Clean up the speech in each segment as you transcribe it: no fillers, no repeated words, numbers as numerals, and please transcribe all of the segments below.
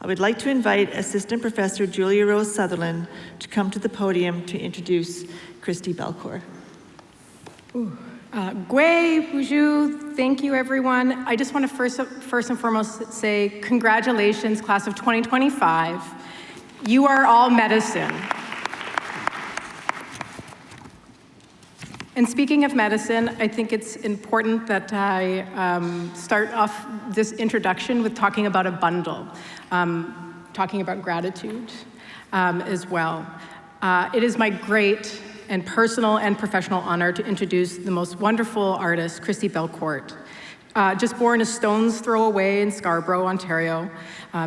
I would like to invite Assistant Professor Julia Rose Sutherland to come to the podium to introduce Christi Belcourt. Gwe, Buju, thank you everyone. I just want to first and foremost say congratulations, class of 2025. You are all medicine. And speaking of medicine, I think it's important that I start off this introduction with talking about a bundle, talking about gratitude as well. It is my great and personal and professional honor to introduce the most wonderful artist, Christi Belcourt. Just born a stone's throw away in Scarborough, Ontario.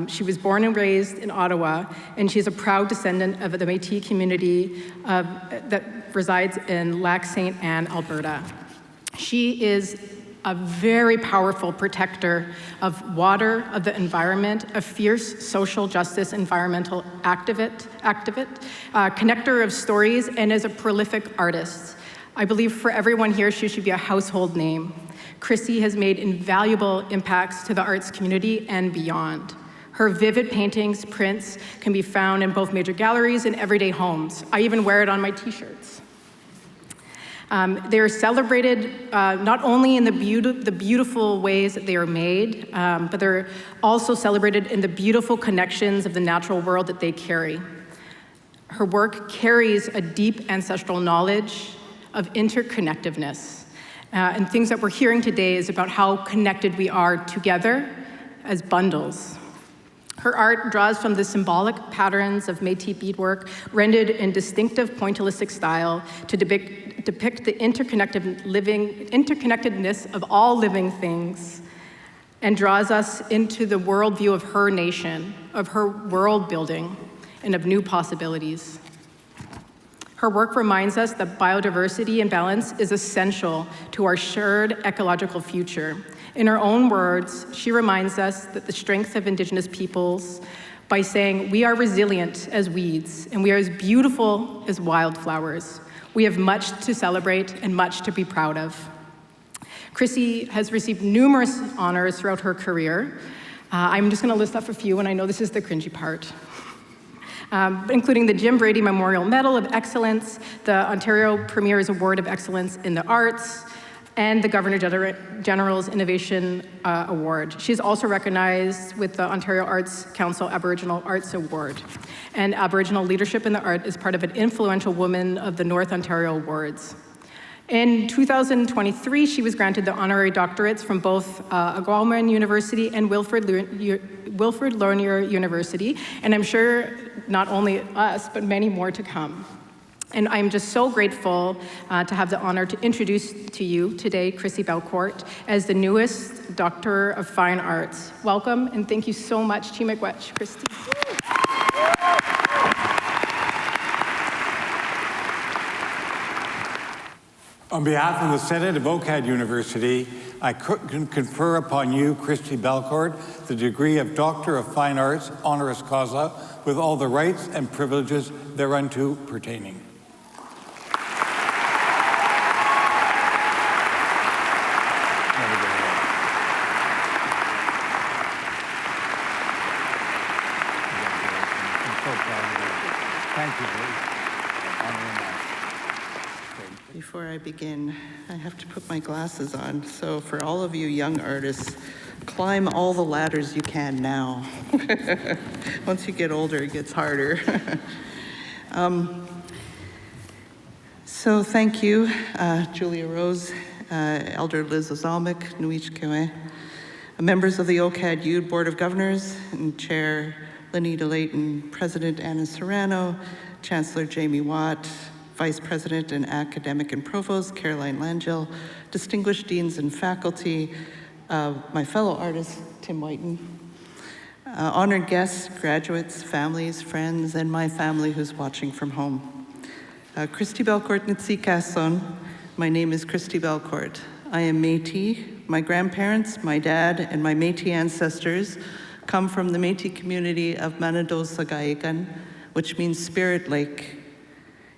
She was born and raised in Ottawa, and she's a proud descendant of the Métis community that resides in Lac St. Anne, Alberta. She is a very powerful protector of water, of the environment, a fierce social justice environmental activist, connector of stories, and is a prolific artist. I believe for everyone here, she should be a household name. Christi has made invaluable impacts to the arts community and beyond. Her vivid paintings, prints, can be found in both major galleries and everyday homes. I even wear it on my t-shirts. They are celebrated not only in the beautiful ways that they are made, but they're also celebrated in the beautiful connections of the natural world that they carry. Her work carries a deep ancestral knowledge of interconnectedness. And things that we're hearing today is about how connected we are together as bundles. Her art draws from the symbolic patterns of Métis beadwork, rendered in distinctive pointillistic style to depict the interconnectedness of all living things, and draws us into the worldview of her nation, of her world building, and of new possibilities. Her work reminds us that biodiversity and balance is essential to our shared ecological future. In her own words, she reminds us that the strength of Indigenous peoples by saying, we are resilient as weeds, and we are as beautiful as wildflowers. We have much to celebrate and much to be proud of. Christi has received numerous honors throughout her career. I'm just gonna list off a few, and I know this is the cringy part. Including the Jim Brady Memorial Medal of Excellence, the Ontario Premier's Award of Excellence in the Arts, and the Governor General's Innovation Award. She's also recognized with the Ontario Arts Council Aboriginal Arts Award. And Aboriginal leadership in the art is part of an influential Woman of the North Ontario Awards. In 2023, she was granted the honorary doctorates from both Aguaman University and Wilfrid Laurier University, and I'm sure not only us, but many more to come. And I'm just so grateful to have the honor to introduce to you today Christi Belcourt as the newest Doctor of Fine Arts. Welcome, and thank you so much, Chimegwech, Christi. On behalf of the Senate of OCAD University, I confer upon you, Christi Belcourt, the degree of Doctor of Fine Arts, honoris causa, with all the rights and privileges thereunto pertaining. Thank you, Before I begin, I have to put my glasses on. So for all of you young artists, climb all the ladders you can now. Once you get older, it gets harder. So thank you, Julia Rose, Elder Liz Ozalmik, Nuich Kewe, members of the OCAD Youth Board of Governors, and Chair Lenita Layton, President Anna Serrano, Chancellor Jamie Watt, Vice President and Academic and Provost Caroline Langell, distinguished deans and faculty, my fellow artist, Tim Whiten, honored guests, graduates, families, friends, and my family who's watching from home. Christi Belcourt Nitsikason, my name is Christi Belcourt. I am Métis. My grandparents, my dad, and my Métis ancestors come from the Métis community of Manado-Sagaigan, which means Spirit Lake.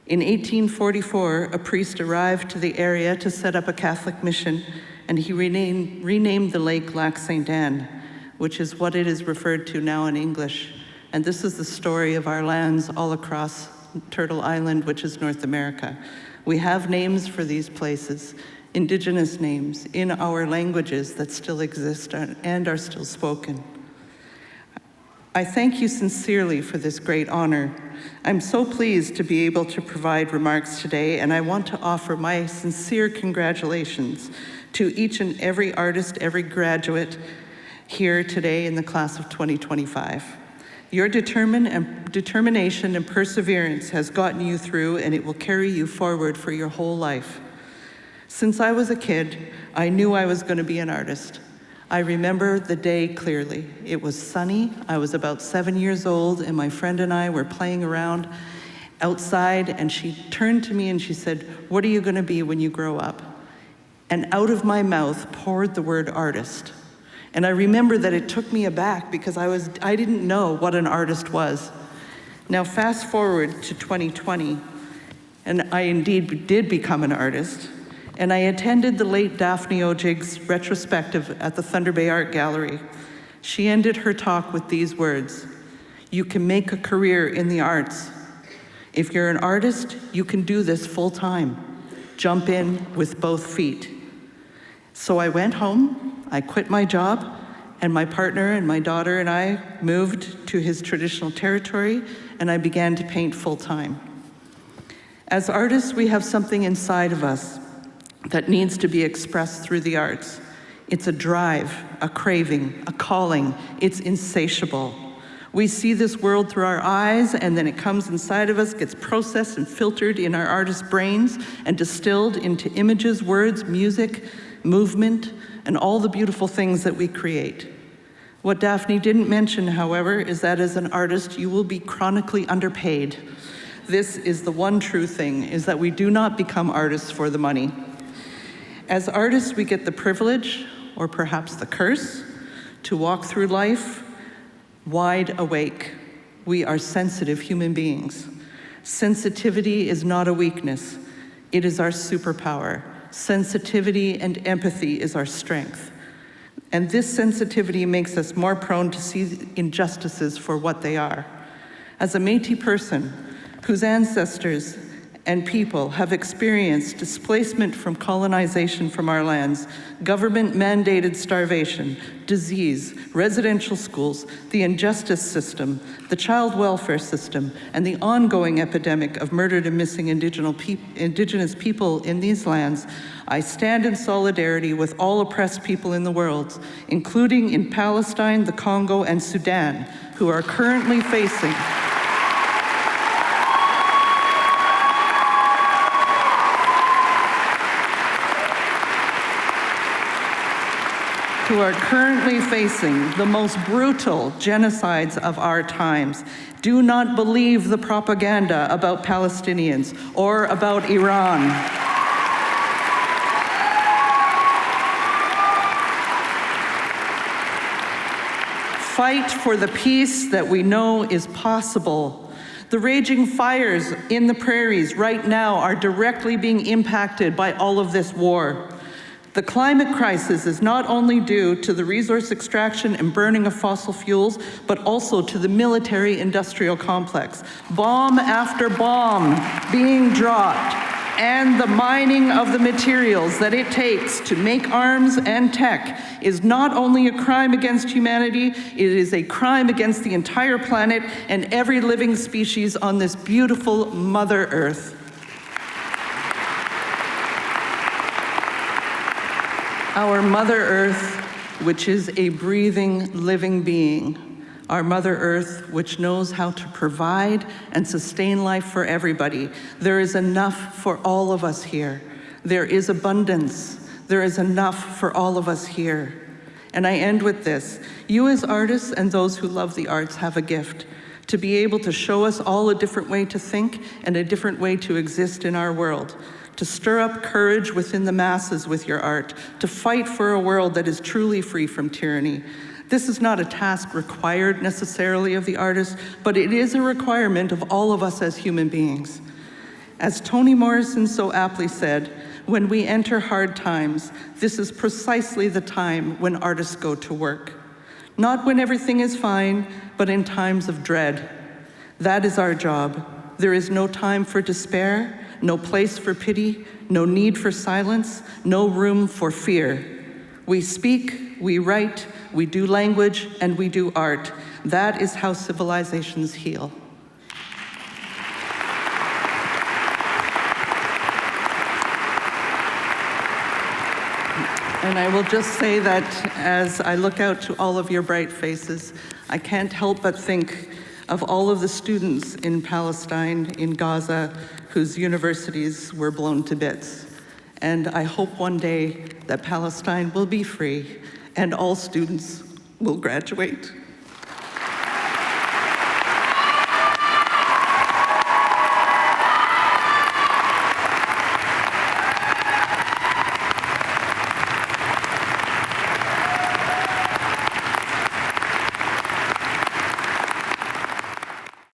In 1844, a priest arrived to the area to set up a Catholic mission, and he renamed the lake Lac St. Anne, which is what it is referred to now in English. And this is the story of our lands all across Turtle Island, which is North America. We have names for these places, Indigenous names, in our languages that still exist and are still spoken. I thank you sincerely for this great honor. I'm so pleased to be able to provide remarks today, and I want to offer my sincere congratulations to each and every artist, every graduate here today in the class of 2025. Your determination and perseverance has gotten you through, and it will carry you forward for your whole life. Since I was a kid, I knew I was going to be an artist. I remember the day clearly. It was sunny. I was about 7 years old, and my friend and I were playing around outside, and she turned to me and she said, "What are you going to be when you grow up?" And out of my mouth poured the word artist. And I remember that it took me aback because I didn't know what an artist was. Now fast forward to 2020, and I indeed did become an artist. And I attended the late Daphne Ojig's retrospective at the Thunder Bay Art Gallery. She ended her talk with these words: "You can make a career in the arts. If you're an artist, you can do this full time. Jump in with both feet." So I went home, I quit my job, and my partner and my daughter and I moved to his traditional territory, and I began to paint full time. As artists, we have something inside of us that needs to be expressed through the arts. It's a drive, a craving, a calling. It's insatiable. We see this world through our eyes, and then it comes inside of us, gets processed and filtered in our artists' brains, and distilled into images, words, music, movement, and all the beautiful things that we create. What Daphne didn't mention, however, is that as an artist, you will be chronically underpaid. This is the one true thing, is that we do not become artists for the money. As artists, we get the privilege, or perhaps the curse, to walk through life wide awake. We are sensitive human beings. Sensitivity is not a weakness. It is our superpower. Sensitivity and empathy is our strength. And this sensitivity makes us more prone to see injustices for what they are. As a Métis person whose ancestors and people have experienced displacement from colonization from our lands, government-mandated starvation, disease, residential schools, the injustice system, the child welfare system, and the ongoing epidemic of murdered and missing Indigenous people in these lands, I stand in solidarity with all oppressed people in the world, including in Palestine, the Congo, and Sudan, who are currently facing the most brutal genocides of our times. Do not believe the propaganda about Palestinians or about Iran. Fight for the peace that we know is possible. The raging fires in the prairies right now are directly being impacted by all of this war. The climate crisis is not only due to the resource extraction and burning of fossil fuels, but also to the military-industrial complex. Bomb after bomb being dropped, and the mining of the materials that it takes to make arms and tech is not only a crime against humanity, it is a crime against the entire planet and every living species on this beautiful Mother Earth. Our Mother Earth, which is a breathing, living being. Our Mother Earth, which knows how to provide and sustain life for everybody. There is enough for all of us here. There is abundance. There is enough for all of us here. And I end with this. You as artists and those who love the arts have a gift to be able to show us all a different way to think and a different way to exist in our world. To stir up courage within the masses with your art, to fight for a world that is truly free from tyranny. This is not a task required necessarily of the artist, but it is a requirement of all of us as human beings. As Toni Morrison so aptly said, when we enter hard times, this is precisely the time when artists go to work. Not when everything is fine, but in times of dread. That is our job. There is no time for despair, no place for pity, no need for silence, no room for fear. We speak, we write, we do language, and we do art. That is how civilizations heal. And I will just say that as I look out to all of your bright faces, I can't help but think of all of the students in Palestine, in Gaza, whose universities were blown to bits. And I hope one day that Palestine will be free and all students will graduate.